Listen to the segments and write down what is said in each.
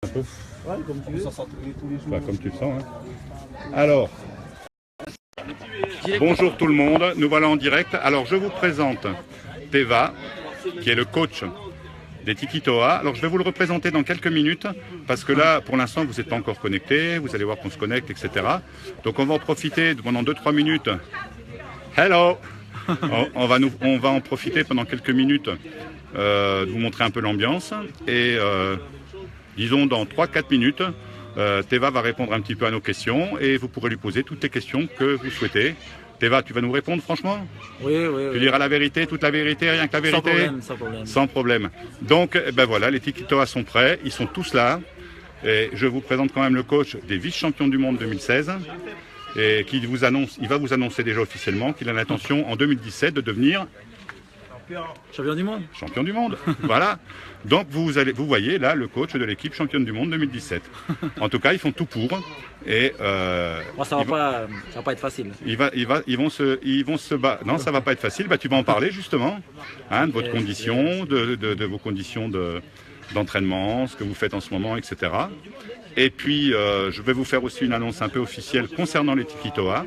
Un peu. Ouais, comme tu veux. Ça sort tous les jours. Bah, comme tu le sens. Hein. Alors, bonjour tout le monde, nous voilà en direct. Alors je vous présente Teva, qui est le coach des Tiki Toa. Alors je vais vous le représenter dans quelques minutes, parce que là, pour l'instant, vous n'êtes pas encore connecté. Vous allez voir qu'on se connecte, etc. Donc on va en profiter pendant 2-3 minutes. Hello. On va en profiter pendant quelques minutes de vous montrer un peu l'ambiance. Et disons dans 3-4 minutes, Teva va répondre un petit peu à nos questions et vous pourrez lui poser toutes les questions que vous souhaitez. Teva, tu vas nous répondre franchement? Oui, oui. Tu diras la vérité, toute la vérité, rien que la vérité? Sans problème, sans problème. Sans problème. Donc, ben voilà, les Tiki Toa sont prêts, ils sont tous là. Et je vous présente quand même le coach des vice-champions du monde 2016. Et qui vous annonce, il va vous annoncer déjà officiellement qu'il a l'intention en 2017 de devenir champion du monde. Champion du monde. Voilà. Donc vous voyez là le coach de l'équipe championne du monde 2017. En tout cas, ils font tout pour. Et moi, ça va pas être facile. Ils vont se battre. Non, ça va pas être facile. Bah, tu vas en parler justement, hein, de votre condition, de vos conditions d'entraînement, ce que vous faites en ce moment, etc. Et puis, je vais vous faire aussi une annonce un peu officielle concernant les Tiki Toa,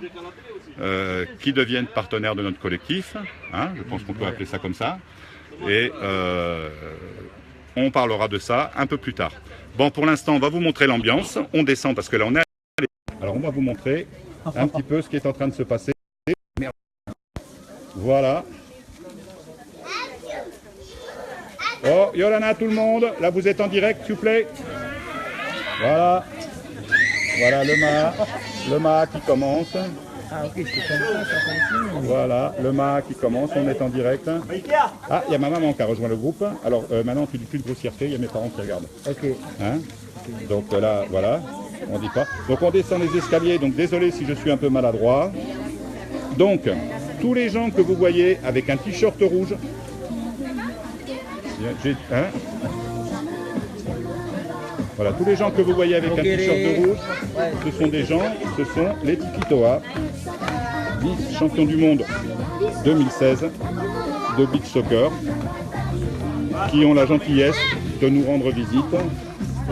qui deviennent partenaires de notre collectif. Hein, je pense qu'on peut appeler ça comme ça. Et on parlera de ça un peu plus tard. Bon, pour l'instant, on va vous montrer l'ambiance. On descend parce que là, on est... Alors, on va vous montrer un petit peu ce qui est en train de se passer. Voilà. Oh, Yolana, tout le monde. Là, vous êtes en direct, s'il vous plaît. Voilà. Voilà le MA qui commence. Ah ok, c'est comme ça. Voilà, le MA qui commence, on est en direct. Ah, il y a ma maman qui a rejoint le groupe. Alors maintenant, tu dis plus de grossièreté, il y a mes parents qui regardent. Ok. Hein? Donc là, voilà, on dit pas. Donc on descend les escaliers, donc désolé si je suis un peu maladroit. Donc, tous les gens que vous voyez avec un t-shirt rouge, hein? Voilà, tous les gens que vous voyez avec un t-shirt rouge, ce sont des gens, ce sont les Tiki Toa, vice-champions du monde 2016 de beach soccer, qui ont la gentillesse de nous rendre visite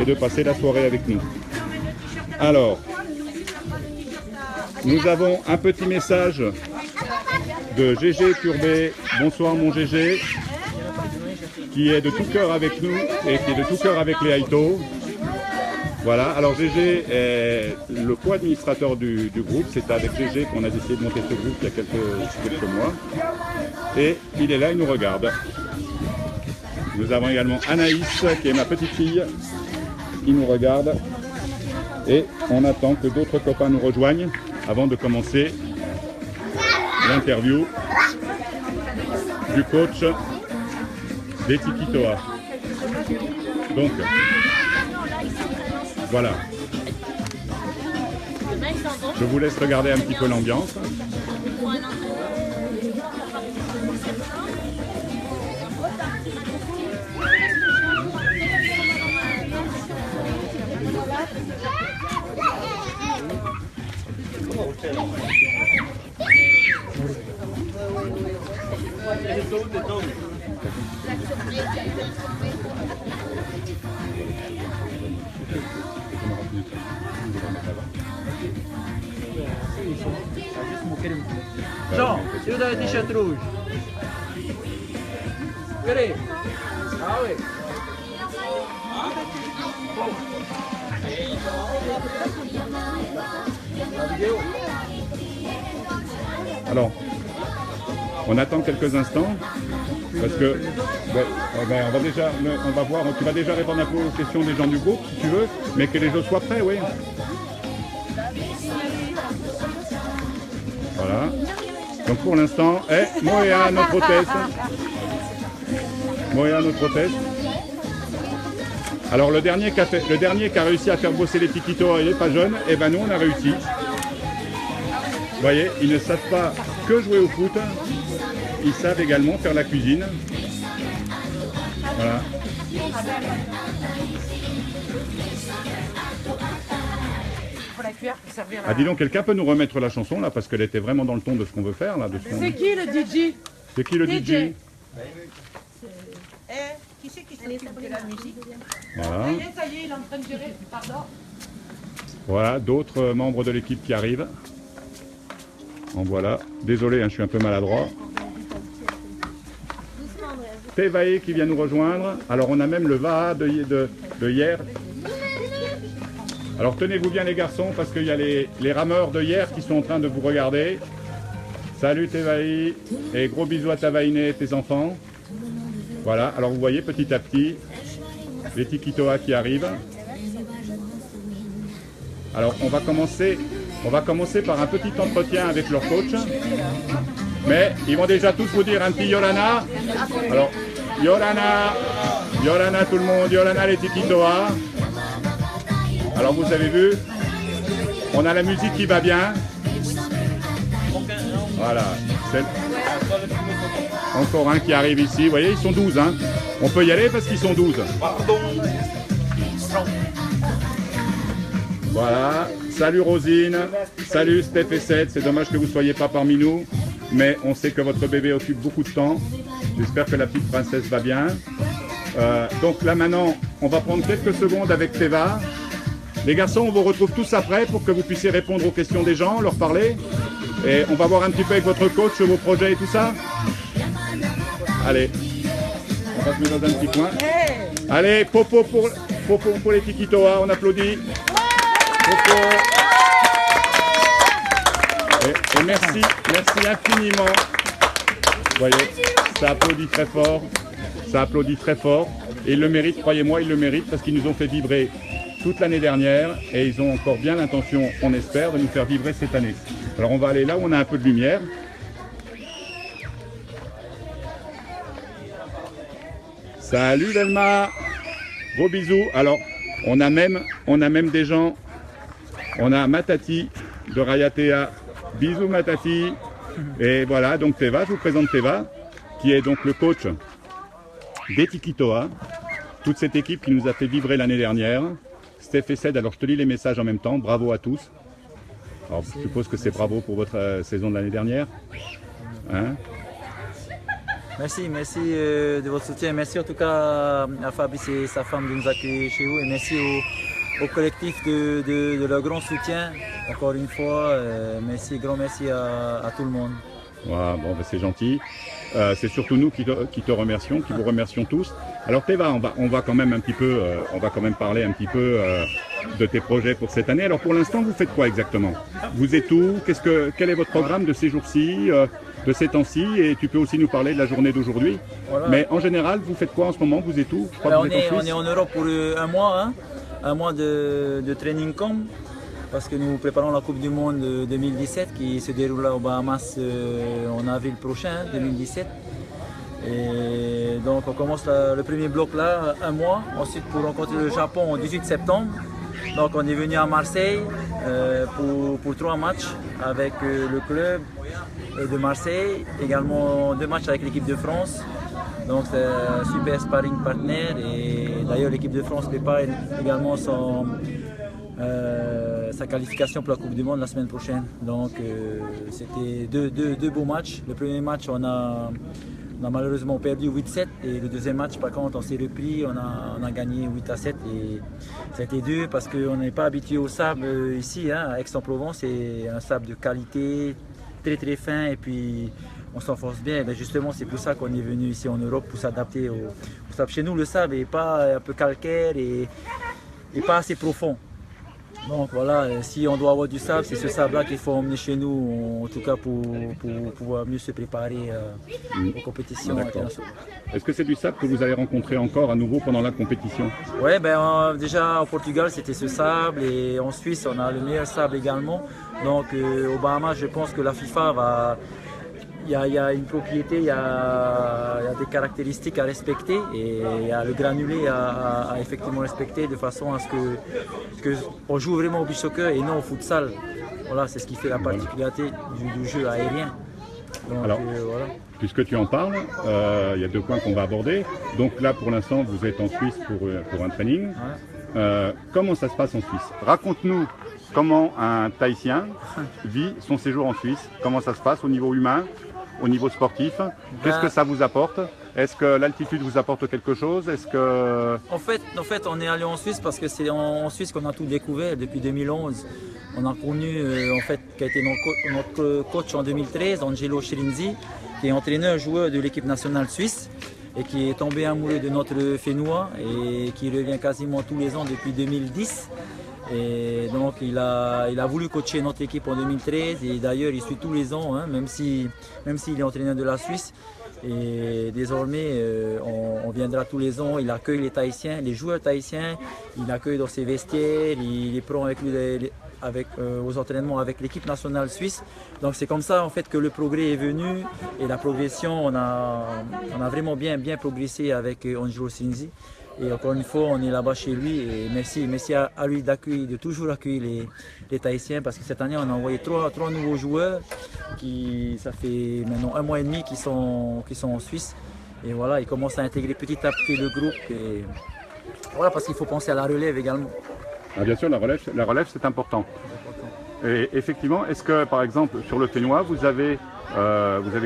et de passer la soirée avec nous. Alors, nous avons un petit message de GG Turbé. Bonsoir mon GG, qui est de tout cœur avec nous et qui est de tout cœur avec les Haïtos. Voilà, alors GG est le co-administrateur du groupe. C'est avec GG qu'on a décidé de monter ce groupe il y a quelques mois. Et il est là, il nous regarde. Nous avons également Anaïs, qui est ma petite fille, qui nous regarde. Et on attend que d'autres copains nous rejoignent avant de commencer l'interview du coach des Tiki Toa. Donc, voilà. Je vous laisse regarder un petit peu l'ambiance. Jean, tu veux un t-shirt rouge? Allez. Ah oui. Alors, on attend quelques instants parce que on va voir. Tu vas déjà répondre un peu aux questions des gens du groupe si tu veux, mais que les autres soient prêts, oui. Voilà. Donc pour l'instant, Moéa, notre hôtesse. Moéa, notre hôtesse. Alors le dernier qui a réussi à faire bosser les Tiki Toa, il n'est pas jeune, et ben nous on a réussi. Vous voyez, ils ne savent pas que jouer au foot, ils savent également faire la cuisine. Voilà. Ah dis donc, quelqu'un peut nous remettre la chanson là, parce qu'elle était vraiment dans le ton de ce qu'on veut faire là. C'est qui le DJ? C'est qui le DJ? Qui c'est qui s'occupe de la musique? Voilà. Ça y est, il est en train de gérer. Pardon. Voilà, d'autres membres de l'équipe qui arrivent. En voilà. Désolé, hein, je suis un peu maladroit. Tevae qui vient nous rejoindre. Alors on a même le VA de hier. Alors tenez-vous bien les garçons parce qu'il y a les rameurs de hier qui sont en train de vous regarder. Salut Tevae et gros bisous à Tavaine et tes enfants. Voilà, alors vous voyez petit à petit les Tikitoa qui arrivent. Alors on va commencer par un petit entretien avec leur coach. Mais ils vont déjà tous vous dire un petit Yorana. Alors Yorana tout le monde, Yorana les Tikitoa. Alors vous avez vu, on a la musique qui va bien. Voilà. Encore un qui arrive ici. Vous voyez, ils sont 12. Hein. On peut y aller parce qu'ils sont 12. Voilà. Salut Rosine. Salut Steph et Seth. C'est dommage que vous ne soyez pas parmi nous. Mais on sait que votre bébé occupe beaucoup de temps. J'espère que la petite princesse va bien. Donc là maintenant, on va prendre quelques secondes avec Teva. Les garçons, on vous retrouve tous après pour que vous puissiez répondre aux questions des gens, leur parler. Et on va voir un petit peu avec votre coach vos projets et tout ça. Allez, on va se mettre dans un petit coin. Allez, popo pour les Tikitoa, on applaudit. Popo. Et merci infiniment. Vous voyez, ça applaudit très fort. Ça applaudit très fort. Et ils le méritent, croyez-moi, ils le méritent parce qu'ils nous ont fait vibrer toute l'année dernière et ils ont encore bien l'intention, on espère, de nous faire vibrer cette année. Alors on va aller là où on a un peu de lumière. Salut Delma, gros bisous. Alors on a même des gens, on a Matati de Rayatea, bisous Matati. Et voilà, donc Teva, je vous présente Teva, qui est donc le coach des Tikitoa, toute cette équipe qui nous a fait vibrer l'année dernière. Steph et Ced, alors je te lis les messages en même temps, bravo à tous. Alors je suppose que c'est bravo pour votre saison de l'année dernière. Hein? Merci de votre soutien. Merci en tout cas à Fabrice et sa femme de nous accueillir chez vous. Et merci au collectif de leur grand soutien. Encore une fois, grand merci à tout le monde. Voilà, bon, ben c'est gentil. C'est surtout nous qui te remercions, qui vous remercions tous. Alors Teva, on va quand même un petit peu, on va quand même parler un petit peu de tes projets pour cette année. Alors pour l'instant, vous faites quoi exactement? Vous êtes où? Quel est votre programme de ces jours-ci, de ces temps-ci? Et tu peux aussi nous parler de la journée d'aujourd'hui. Voilà. Mais en général, vous faites quoi en ce moment? Vous êtes où? Je crois que on est en Europe pour un mois, hein, un mois de training camp. Parce que nous préparons la Coupe du Monde 2017 qui se déroulera aux Bahamas en avril prochain, 2017. Et donc on commence le premier bloc là, un mois. Ensuite pour rencontrer le Japon au 18 septembre. Donc on est venu à Marseille pour 3 matchs avec le club de Marseille. Également 2 matchs avec l'équipe de France. Donc c'est un super sparring partner. Et d'ailleurs l'équipe de France prépare également sa qualification pour la Coupe du Monde la semaine prochaine. Donc c'était deux beaux matchs. Le premier match, on a malheureusement perdu 8-7 et le deuxième match, par contre, on s'est repris, on a gagné 8-7 et c'était dur parce qu'on n'est pas habitué au sable ici, hein, à Aix-en-Provence. C'est un sable de qualité, très très fin et puis on s'enfonce bien. Et justement, c'est pour ça qu'on est venu ici en Europe pour s'adapter au sable. Chez nous, le sable n'est pas un peu calcaire et pas assez profond. Donc voilà, si on doit avoir du sable, c'est ce sable-là qu'il faut emmener chez nous, en tout cas pour pouvoir mieux se préparer aux compétitions internationales. Est-ce que c'est du sable que vous allez rencontrer encore à nouveau pendant la compétition? Oui, déjà au Portugal c'était ce sable et en Suisse on a le meilleur sable également. Donc au Bahamas, je pense que la FIFA va... Il y a une propriété, il y a des caractéristiques à respecter et il y a le granulé à effectivement respecter de façon à ce que on joue vraiment au beach soccer et non au futsal. Voilà, c'est ce qui fait la particularité du jeu aérien. Donc, alors, voilà. Puisque tu en parles, il y a 2 points qu'on va aborder. Donc là, pour l'instant, vous êtes en Suisse pour un training. Ouais. Comment ça se passe en Suisse? Raconte-nous comment un Tahitien vit son séjour en Suisse. Comment ça se passe au niveau humain, au niveau sportif? Qu'est-ce que ça vous apporte? Est-ce que l'altitude vous apporte quelque chose? Est-ce que... En fait, on est allé en Suisse parce que c'est en Suisse qu'on a tout découvert depuis 2011. On a connu, en fait, qui a été notre coach en 2013, Angelo Chirinzi, qui est entraîneur-joueur de l'équipe nationale suisse et qui est tombé amoureux de notre Fénois et qui revient quasiment tous les ans depuis 2010. Et donc il a voulu coacher notre équipe en 2013 et d'ailleurs il suit tous les ans, hein, même s'il est entraîneur de la Suisse. Et désormais on viendra tous les ans, il accueille les Tahitiens, les joueurs tahitiens, il accueille dans ses vestiaires, il les prend avec lui aux entraînements avec l'équipe nationale suisse. Donc c'est comme ça en fait que le progrès est venu et la progression, on a vraiment bien progressé avec Angelo Chirinzi. Et encore une fois, on est là-bas chez lui et merci à lui de toujours accueillir les Tahitiens parce que cette année, on a envoyé trois nouveaux joueurs ça fait maintenant 1 mois et demi qu'ils sont en Suisse. Et voilà, ils commencent à intégrer petit à petit le groupe. Et voilà, parce qu'il faut penser à la relève également. Ah, bien sûr, la relève c'est important. Et effectivement, est-ce que par exemple sur le Fénois, vous avez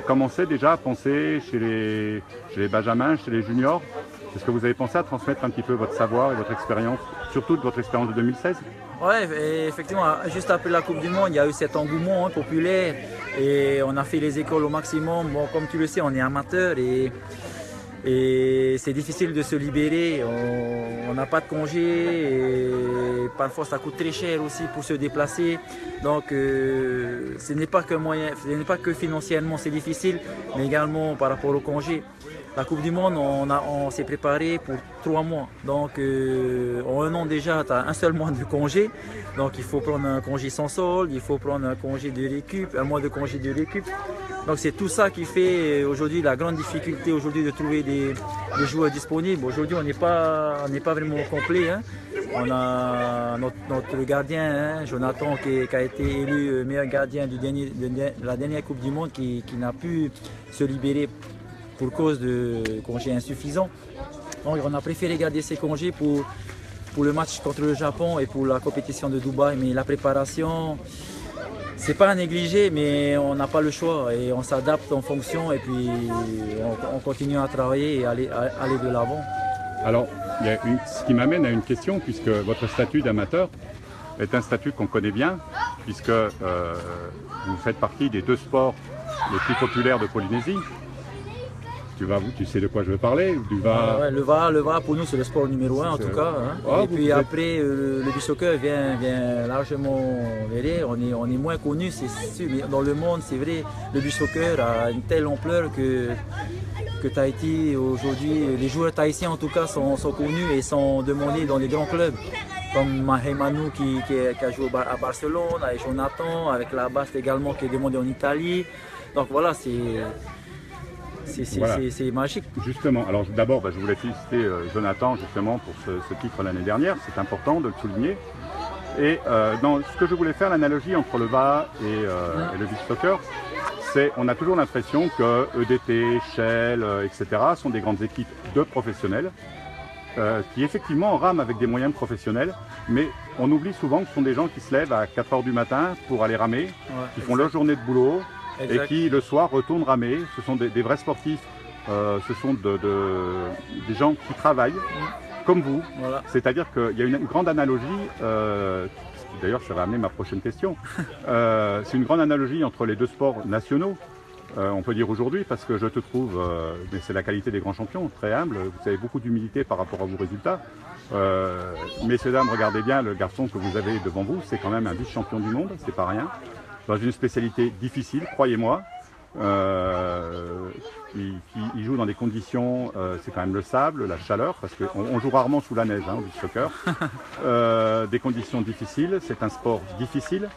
commencé déjà à penser chez les benjamins, chez les juniors? Est-ce que vous avez pensé à transmettre un petit peu votre savoir et votre expérience, surtout de votre expérience de 2016? Oui, effectivement, juste après la Coupe du Monde, il y a eu cet engouement populaire et on a fait les écoles au maximum. Bon, comme tu le sais, on est amateur et c'est difficile de se libérer. On n'a pas de congé et parfois ça coûte très cher aussi pour se déplacer. Donc ce n'est pas que financièrement c'est difficile, mais également par rapport au congé. La Coupe du Monde, on s'est préparé pour 3 mois. Donc en 1 an déjà, tu as un seul mois de congé. Donc il faut prendre un congé sans solde, il faut prendre un congé de récup, 1 mois de congé de récup. Donc c'est tout ça qui fait aujourd'hui la grande difficulté aujourd'hui de trouver des joueurs disponibles. Aujourd'hui on n'est pas vraiment complet. Hein. On a notre gardien, hein, Jonathan, qui a été élu meilleur gardien de la dernière Coupe du Monde, qui n'a pu se libérer pour cause de congés insuffisants. Donc on a préféré garder ces congés pour le match contre le Japon et pour la compétition de Dubaï. Mais la préparation, c'est pas à négliger, mais on n'a pas le choix et on s'adapte en fonction et puis on continue à travailler et aller de l'avant. Alors, ce qui m'amène à une question, puisque votre statut d'amateur est un statut qu'on connaît bien, puisque vous faites partie des 2 sports les plus populaires de Polynésie. Tu sais de quoi je veux parler? Ouais, le VA pour nous c'est le sport numéro 1 en tout cas. Hein. Et puis après le beach soccer vient largement derrière. On est moins connu, c'est sûr, mais dans le monde c'est vrai, le beach soccer a une telle ampleur que Tahiti aujourd'hui, les joueurs tahitiens en tout cas sont connus et sont demandés dans les grands clubs. Comme Mahé Manu qui a joué à Barcelone, avec Jonathan, avec Labaste également qui est demandé en Italie. Donc voilà, c'est magique. Justement, alors d'abord je voulais féliciter Jonathan justement pour ce titre l'année dernière, c'est important de le souligner. Et ce que je voulais faire l'analogie entre le VA et le beach soccer, on a toujours l'impression que EDT, Shell, etc. sont des grandes équipes de professionnels qui effectivement rament avec des moyens professionnels, mais on oublie souvent que ce sont des gens qui se lèvent à 4 h du matin pour aller ramer, qui font leur journée de boulot, exact. Et qui le soir retournent ramer. Ce sont des vrais sportifs, ce sont des gens qui travaillent comme vous. Voilà. C'est-à-dire qu'il y a une grande analogie, d'ailleurs ça va amener ma prochaine question, c'est une grande analogie entre les 2 sports nationaux. On peut dire aujourd'hui, parce que je te trouve, mais c'est la qualité des grands champions, très humble, vous avez beaucoup d'humilité par rapport à vos résultats. Messieurs, dames, regardez bien le garçon que vous avez devant vous, c'est quand même un vice-champion du monde, c'est pas rien. Dans une spécialité difficile, croyez-moi. Il joue dans des conditions, c'est quand même le sable, la chaleur, parce qu'on joue rarement sous la neige au beach soccer. Des conditions difficiles, c'est un sport difficile.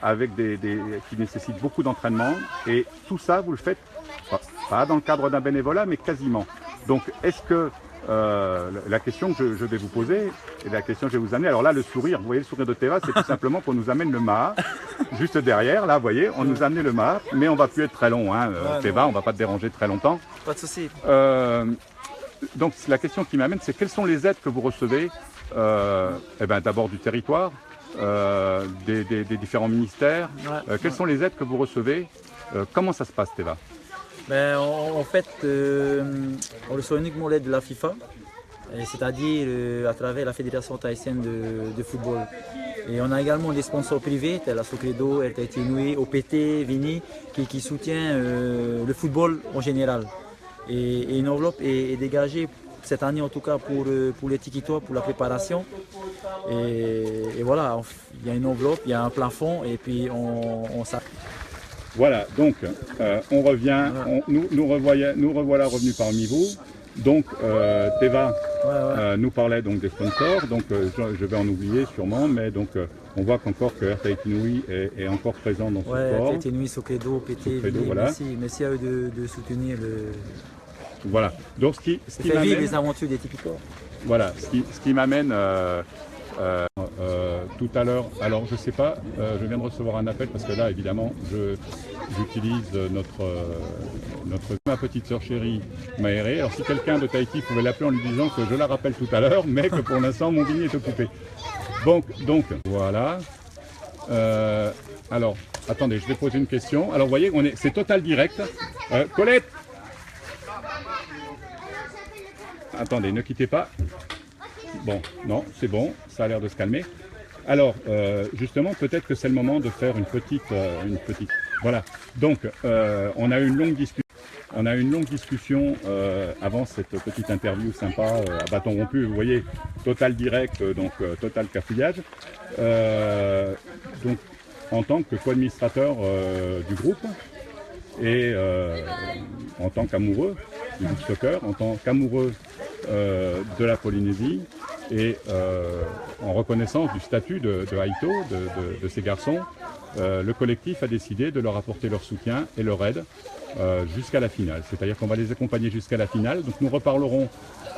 Avec qui nécessite beaucoup d'entraînement et tout ça vous le faites pas dans le cadre d'un bénévolat mais quasiment. Donc est-ce que la question que je vais vous poser et la question que je vais vous amener, alors là le sourire, vous voyez le sourire de Teva, c'est tout simplement qu'on nous amène le maha juste derrière, là vous voyez, on nous a amené le maha, mais on va plus être très long, hein, Teva, on va pas te déranger très longtemps. Pas de souci. Donc la question qui m'amène, c'est quelles sont les aides que vous recevez d'abord du territoire, des différents ministères. Quelles sont les aides que vous recevez? Comment ça se passe, Teva? En fait, on reçoit uniquement l'aide de la FIFA, c'est-à-dire à travers la Fédération tahitienne de football. Et on a également des sponsors privés, tels la Socredo, Air Tahiti Nui, OPT, Vini, qui soutient le football en général. Et une enveloppe est dégagée cette année en tout cas pour les Tiki-Toa, pour la préparation. Et voilà, il y a une enveloppe, il y a un plafond et puis on s'appuie. Voilà, donc on revient, nous revoilà revenus parmi vous. Donc Teva nous parlait donc des sponsors, donc je vais en oublier sûrement, mais donc on voit qu'encore que Air Tahiti Nui est encore présent dans ce sport. Air Tahiti Nui, Socredo, PT, voilà. Merci à eux de soutenir le... Voilà, donc ce qui m'amène les aventures des Tiki-Toa. Voilà, ce qui m'amène tout à l'heure, alors je sais pas, je viens de recevoir un appel parce que là évidemment j'utilise ma petite sœur chérie Maéré. Alors si quelqu'un de Tahiti pouvait l'appeler en lui disant que je la rappelle tout à l'heure, mais que pour l'instant mon vigny est occupé. Donc voilà. Alors attendez, je vais poser une question. Alors vous voyez, c'est total direct. Colette. Attendez, ne quittez pas. Bon, non, c'est bon, ça a l'air de se calmer. Alors, justement, peut-être que c'est le moment de faire une petite... Voilà, donc, on a eu une longue discussion. Avant cette petite interview sympa à bâton rompu. Vous voyez, total direct, donc total cafouillage. Donc, en tant que co-administrateur du groupe et en tant qu'amoureux du beach soccer, en tant qu'amoureux de la Polynésie et en reconnaissance du statut de Haito, de ces garçons, le collectif a décidé de leur apporter leur soutien et leur aide jusqu'à la finale. C'est-à-dire qu'on va les accompagner jusqu'à la finale. Donc nous reparlerons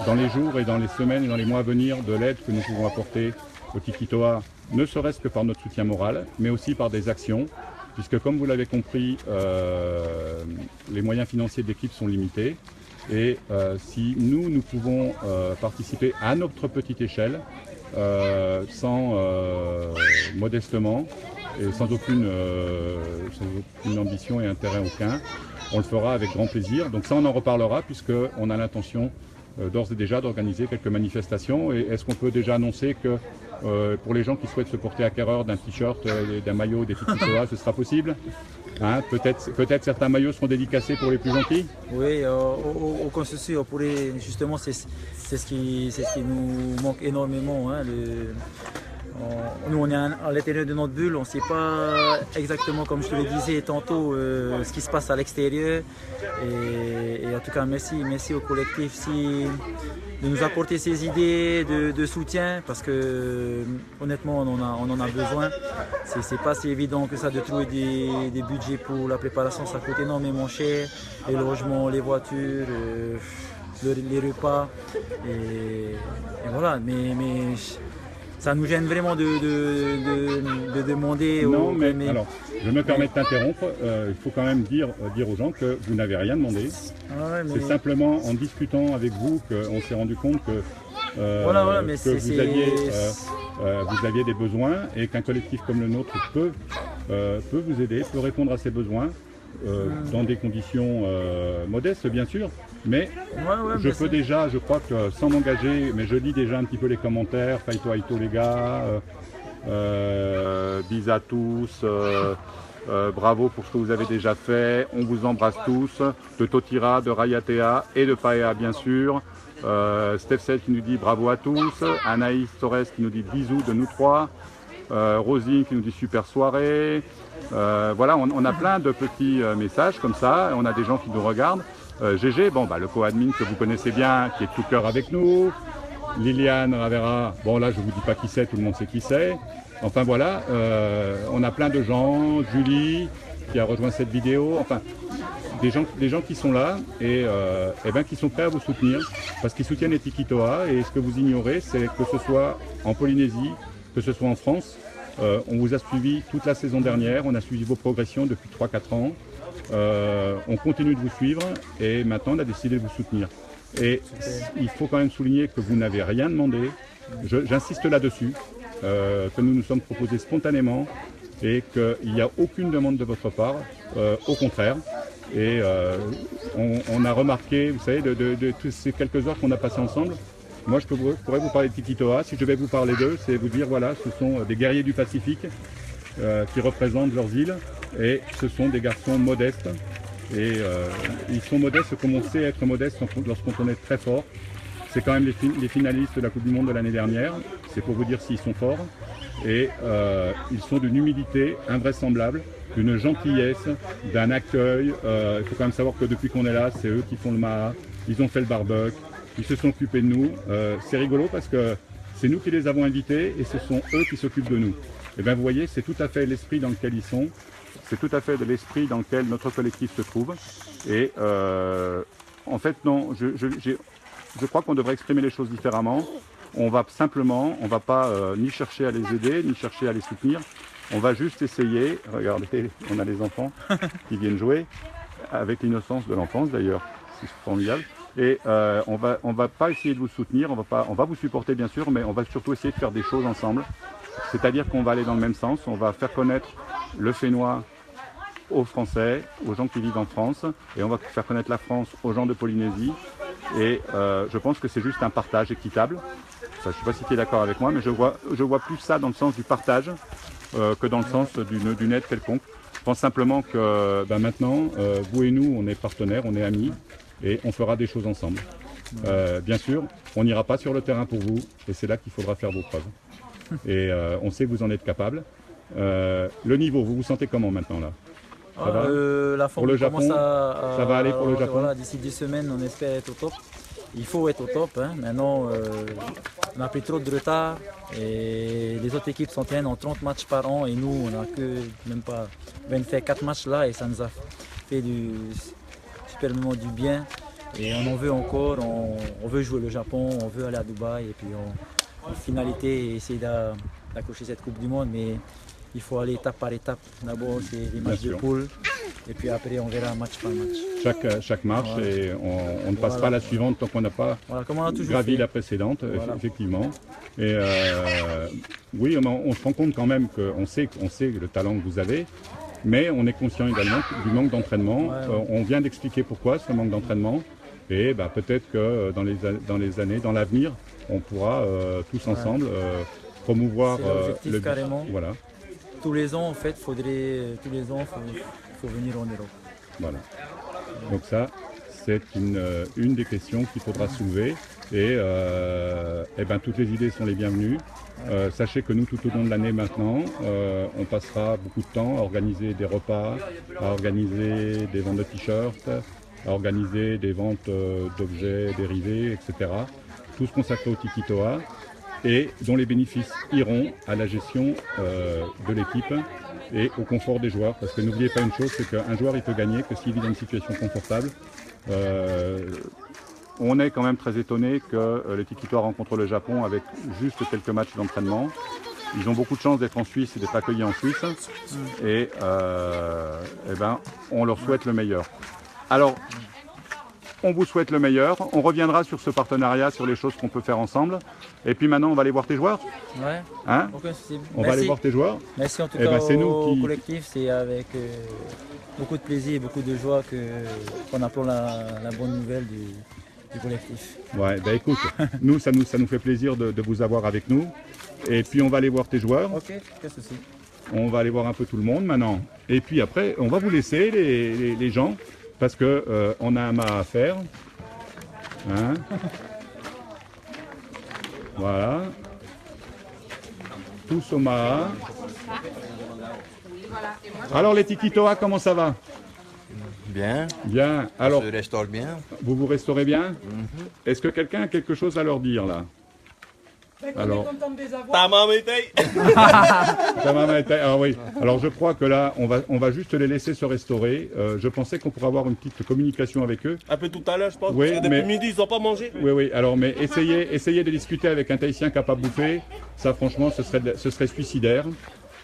dans les jours et dans les semaines et dans les mois à venir de l'aide que nous pouvons apporter au Tiki-Toa, ne serait-ce que par notre soutien moral, mais aussi par des actions, puisque comme vous l'avez compris, les moyens financiers de l'équipe sont limités. Et si nous pouvons participer à notre petite échelle, modestement et sans aucune ambition et intérêt aucun, on le fera avec grand plaisir. Donc ça, on en reparlera puisqu'on a l'intention d'ores et déjà d'organiser quelques manifestations. Et est-ce qu'on peut déjà annoncer que pour les gens qui souhaitent se porter acquéreurs d'un t-shirt, d'un maillot, des Tiki-Toa, ce sera possible? Hein, peut-être certains maillots seront dédicacés pour les plus gentils? Oui, aucun souci, on pourrait, justement, c'est ce qui nous manque énormément. Hein, nous, on est à l'intérieur de notre bulle, on ne sait pas exactement, comme je te le disais tantôt, ce qui se passe à l'extérieur. Et en tout cas, merci au collectif de nous apporter ces idées de soutien, parce que honnêtement, on en a besoin. C'est pas si évident que ça de trouver des budgets pour la préparation, ça coûte énormément cher. Les logements, les voitures, les repas. Et voilà, mais ça nous gêne vraiment de demander... Non, alors, je me permets de t'interrompre. Il faut quand même dire aux gens que vous n'avez rien demandé. C'est simplement en discutant avec vous qu'on s'est rendu compte que, vous aviez des besoins et qu'un collectif comme le nôtre peut vous aider, peut répondre à ces besoins. Dans des conditions modestes bien sûr, mais je peux déjà, je crois que sans m'engager, mais je lis déjà un petit peu les commentaires, Faito Haito les gars, bis à tous, bravo pour ce que vous avez déjà fait, on vous embrasse tous, de Totira, de Rayatea et de Paea bien sûr, Steph qui nous dit bravo à tous, Anaïs Torres qui nous dit bisous de nous trois, Rosine qui nous dit super soirée. Voilà, on a plein de petits messages comme ça, on a des gens qui nous regardent. GG, le co-admin que vous connaissez bien, qui est de tout cœur avec nous. Liliane Ravera, là je vous dis pas qui c'est, tout le monde sait qui c'est. Enfin voilà, on a plein de gens, Julie qui a rejoint cette vidéo, enfin des gens qui sont là et qui sont prêts à vous soutenir parce qu'ils soutiennent les Tiki-Toa. Et ce que vous ignorez, c'est que ce soit en Polynésie, que ce soit en France, on vous a suivi toute la saison dernière, on a suivi vos progressions depuis 3-4 ans, on continue de vous suivre et maintenant on a décidé de vous soutenir. Et il faut quand même souligner que vous n'avez rien demandé, j'insiste là-dessus, que nous nous sommes proposés spontanément et qu'il n'y a aucune demande de votre part, au contraire. Et on a remarqué, vous savez, de tous ces quelques heures qu'on a passées ensemble, moi je pourrais vous parler de Tiki Toa. Si je vais vous parler d'eux, c'est vous dire, voilà, ce sont des guerriers du Pacifique qui représentent leurs îles. Et ce sont des garçons modestes. Et ils sont modestes comme on sait être modeste lorsqu'on est très fort. C'est quand même les finalistes de la Coupe du Monde de l'année dernière. C'est pour vous dire s'ils sont forts. Et ils sont d'une humilité invraisemblable, d'une gentillesse, d'un accueil. Il faut quand même savoir que depuis qu'on est là, c'est eux qui font le maha. Ils ont fait le barbecue. Ils se sont occupés de nous. C'est rigolo parce que c'est nous qui les avons invités et ce sont eux qui s'occupent de nous. Et bien vous voyez, c'est tout à fait l'esprit dans lequel ils sont. C'est tout à fait de l'esprit dans lequel notre collectif se trouve. Et en fait, non, je crois qu'on devrait exprimer les choses différemment. On va simplement, on ne va pas ni chercher à les aider, ni chercher à les soutenir. On va juste essayer, regardez, on a les enfants qui viennent jouer, avec l'innocence de l'enfance d'ailleurs, c'est formidable. Et on va pas essayer de vous soutenir, on va vous supporter bien sûr, mais on va surtout essayer de faire des choses ensemble. C'est-à-dire qu'on va aller dans le même sens, on va faire connaître le Fénois aux Français, aux gens qui vivent en France, et on va faire connaître la France aux gens de Polynésie. Et je pense que c'est juste un partage équitable. Ça, je ne sais pas si tu es d'accord avec moi, mais je vois plus ça dans le sens du partage que dans le sens d'une aide quelconque. Je pense simplement que maintenant, vous et nous, on est partenaires, on est amis, et on fera des choses ensemble. Bien sûr, on n'ira pas sur le terrain pour vous, et c'est là qu'il faudra faire vos preuves. Et on sait que vous en êtes capable. Le niveau, vous vous sentez comment maintenant là? Ça va la forme pour le Japon, ça va aller pour le Japon. Voilà, d'ici 10 semaines, on espère être au top. Il faut être au top. Hein. Maintenant, on a pris trop de retard et les autres équipes s'entraînent en 30 matchs par an et nous, on n'a que même pas 24 matchs là et ça nous a fait superbement du bien. Et on en veut encore, on veut jouer le Japon, on veut aller à Dubaï et puis en finalité essayer d'accrocher cette Coupe du Monde. Mais il faut aller étape par étape. D'abord, c'est les matchs de poule. Et puis après, on verra match par match. Chaque marche, voilà. Et on ne passe pas la suivante tant qu'on n'a pas gravi la précédente, effectivement. Et oui, on se rend compte quand même qu'on sait le talent que vous avez, mais on est conscient également du manque d'entraînement. On vient d'expliquer pourquoi ce manque d'entraînement. Et peut-être que dans l'avenir, on pourra tous ensemble promouvoir le carrément. Voilà. Tous les ans, en fait, faut venir en Europe. Voilà. Donc ça, c'est une des questions qu'il faudra soulever. Et toutes les idées sont les bienvenues. Sachez que nous, tout au long de l'année maintenant, on passera beaucoup de temps à organiser des repas, à organiser des ventes de t-shirts, à organiser des ventes d'objets dérivés, etc. Tous consacrés au Tiki Toa, et dont les bénéfices iront à la gestion de l'équipe et au confort des joueurs. Parce que n'oubliez pas une chose, c'est qu'un joueur il peut gagner que s'il vit dans une situation confortable. On est quand même très étonné que les Tiki Toa rencontrent le Japon avec juste quelques matchs d'entraînement. Ils ont beaucoup de chance d'être en Suisse et d'être accueillis en Suisse. Et on leur souhaite le meilleur. Alors, on vous souhaite le meilleur. On reviendra sur ce partenariat, sur les choses qu'on peut faire ensemble. Et puis maintenant, on va aller voir tes joueurs. Ouais. Hein? Aucun souci. On va aller voir tes joueurs. Merci en tout cas au collectif. C'est avec beaucoup de plaisir et beaucoup de joie qu'on apprend la bonne nouvelle du collectif. Ouais, écoute, nous, ça nous fait plaisir de vous avoir avec nous. Et puis on va aller voir tes joueurs. Ok, aucun souci. On va aller voir un peu tout le monde maintenant. Et puis après, on va vous laisser les gens. Parce que on a un maha à faire. Hein? Voilà. Tous au maha. Alors les Tiki Toa, comment ça va? Bien. Bien. Alors, on se restaure bien. Vous vous restaurez bien? Est-ce que quelqu'un a quelque chose à leur dire là? Alors, ta maman était. Ta maman était. Ah oui. Alors je crois que là, on va juste les laisser se restaurer. Je pensais qu'on pourrait avoir une petite communication avec eux. Un peu tout à l'heure, je pense. Oui, parce que depuis midi, ils n'ont pas mangé. Oui. Alors, mais essayez de discuter avec un Tahitien qui n'a pas bouffé. Ça, franchement, ce serait suicidaire.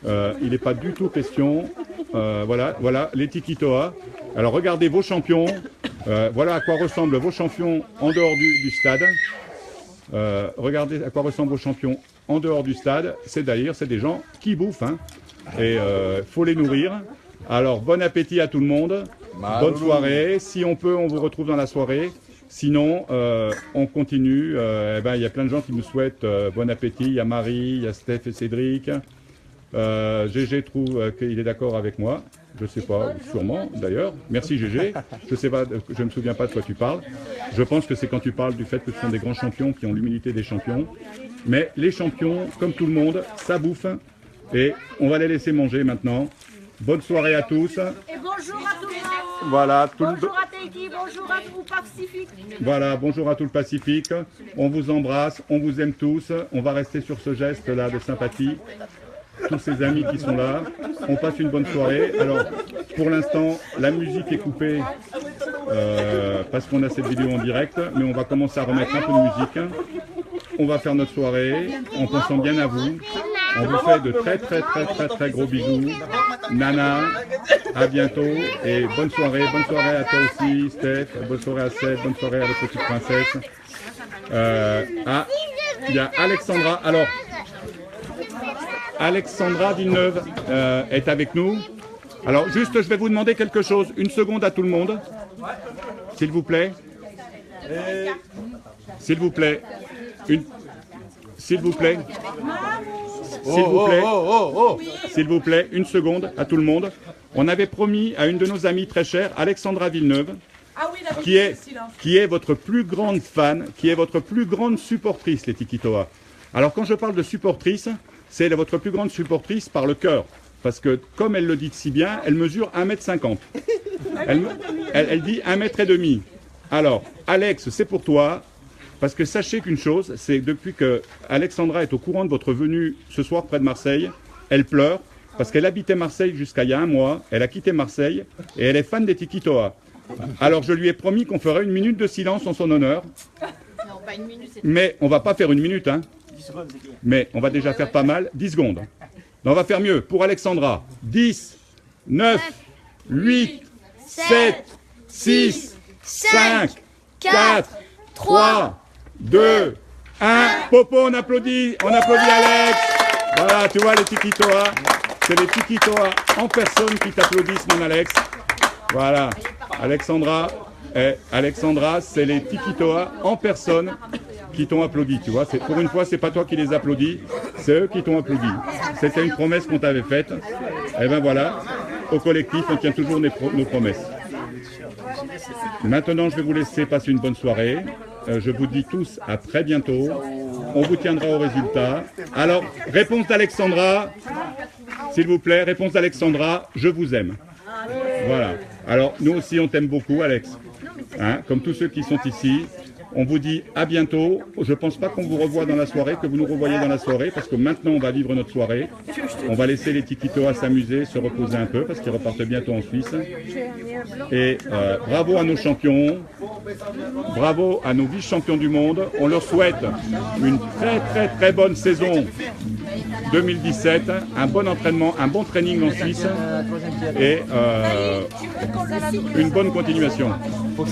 Il n'est pas du tout question. Voilà, les Tiki Toa. Alors regardez vos champions. Voilà à quoi ressemblent vos champions en dehors du stade. Regardez à quoi ressemblent vos champions en dehors du stade. C'est des gens qui bouffent. Hein. Et faut les nourrir. Alors bon appétit à tout le monde. bonne soirée. Si on peut, on vous retrouve dans la soirée. Sinon, on continue. Il y a plein de gens qui nous souhaitent bon appétit. Il y a Marie, il y a Steph et Cédric. GG trouve qu'il est d'accord avec moi. Je ne sais pas, sûrement d'ailleurs. Merci GG. Je ne me souviens pas de quoi tu parles. Je pense que c'est quand tu parles du fait que ce sont des grands champions qui ont l'humilité des champions. Mais les champions, comme tout le monde, ça bouffe. Et on va les laisser manger maintenant. Bonne soirée à tous. Et bonjour à tout le monde. Voilà, Bonjour à Tahiti, bonjour à tout le Pacifique. Voilà, bonjour à tout le Pacifique. On vous embrasse, on vous aime tous. On va rester sur ce geste-là de sympathie. Tous ces amis qui sont là. On passe une bonne soirée. Alors, pour l'instant, la musique est coupée parce qu'on a cette vidéo en direct, mais on va commencer à remettre un peu de musique. On va faire notre soirée en pensant bien à vous. On vous fait de très gros bisous. Nana, à bientôt et bonne soirée. Bonne soirée à toi aussi, Steph. Bonne soirée à Seth. Bonne soirée à la petite princesse. Il y a Alexandra. Alors, Alexandra Villeneuve est avec nous. Alors, juste, je vais vous demander quelque chose. Une seconde à tout le monde. S'il vous plaît. S'il vous plaît. S'il vous plaît. S'il vous plaît. S'il vous plaît, une seconde à tout le monde. On avait promis à une de nos amies très chères, Alexandra Villeneuve, qui est votre plus grande fan, qui est votre plus grande supportrice, les Tikitoa. Alors quand je parle de supportrice, c'est votre plus grande supportrice par le cœur. Parce que, comme elle le dit si bien, elle mesure 1,50 m. Elle dit 1,5 m. Alors, Alex, c'est pour toi. Parce que sachez qu'une chose, c'est que depuis que Alexandra est au courant de votre venue ce soir près de Marseille, elle pleure parce qu'elle habitait Marseille jusqu'à il y a un mois, elle a quitté Marseille et elle est fan des Tikitoa. Alors je lui ai promis qu'on ferait une minute de silence en son honneur. Non, pas une minute, c'est... Mais on va pas faire une minute, hein. Mais on va déjà faire pas mal, 10 secondes. Non, on va faire mieux. Pour Alexandra, 10, 9, 8, 7, 6, 5, 4, 3, 2, 1. Popo, on applaudit Alex. Voilà, tu vois les Tikitoa. C'est les Tikitoa en personne qui t'applaudissent, mon Alex. Voilà, Alexandra, c'est les Tikitoa en personne qui t'ont applaudi, tu vois. Pour une fois, c'est pas toi qui les applaudis, c'est eux qui t'ont applaudi. C'était une promesse qu'on t'avait faite. Et ben voilà, au collectif, on tient toujours nos promesses. Maintenant, je vais vous laisser passer une bonne soirée. Je vous dis tous à très bientôt. On vous tiendra au résultat. Alors, réponse d'Alexandra, s'il vous plaît, réponse d'Alexandra, je vous aime. Voilà. Alors, nous aussi, on t'aime beaucoup, Alex. Hein, comme tous ceux qui sont ici. On vous dit à bientôt. Je ne pense pas qu'on vous revoie dans la soirée, que vous nous revoyez dans la soirée, parce que maintenant, on va vivre notre soirée. On va laisser les Tikitoa s'amuser, se reposer un peu, parce qu'ils repartent bientôt en Suisse. Et bravo à nos champions. Bravo à nos vice-champions du monde. On leur souhaite une très bonne saison 2017. Un bon entraînement, un bon training en Suisse. Et une bonne continuation.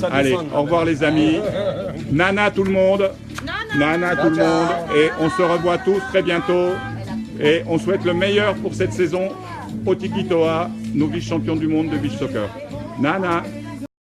Allez, au revoir les amis. Nana tout le monde. Nana tout le monde. Et on se revoit tous très bientôt. Et on souhaite le meilleur pour cette saison au Tikitoa, nos vice-champions du monde de beach soccer. Nana.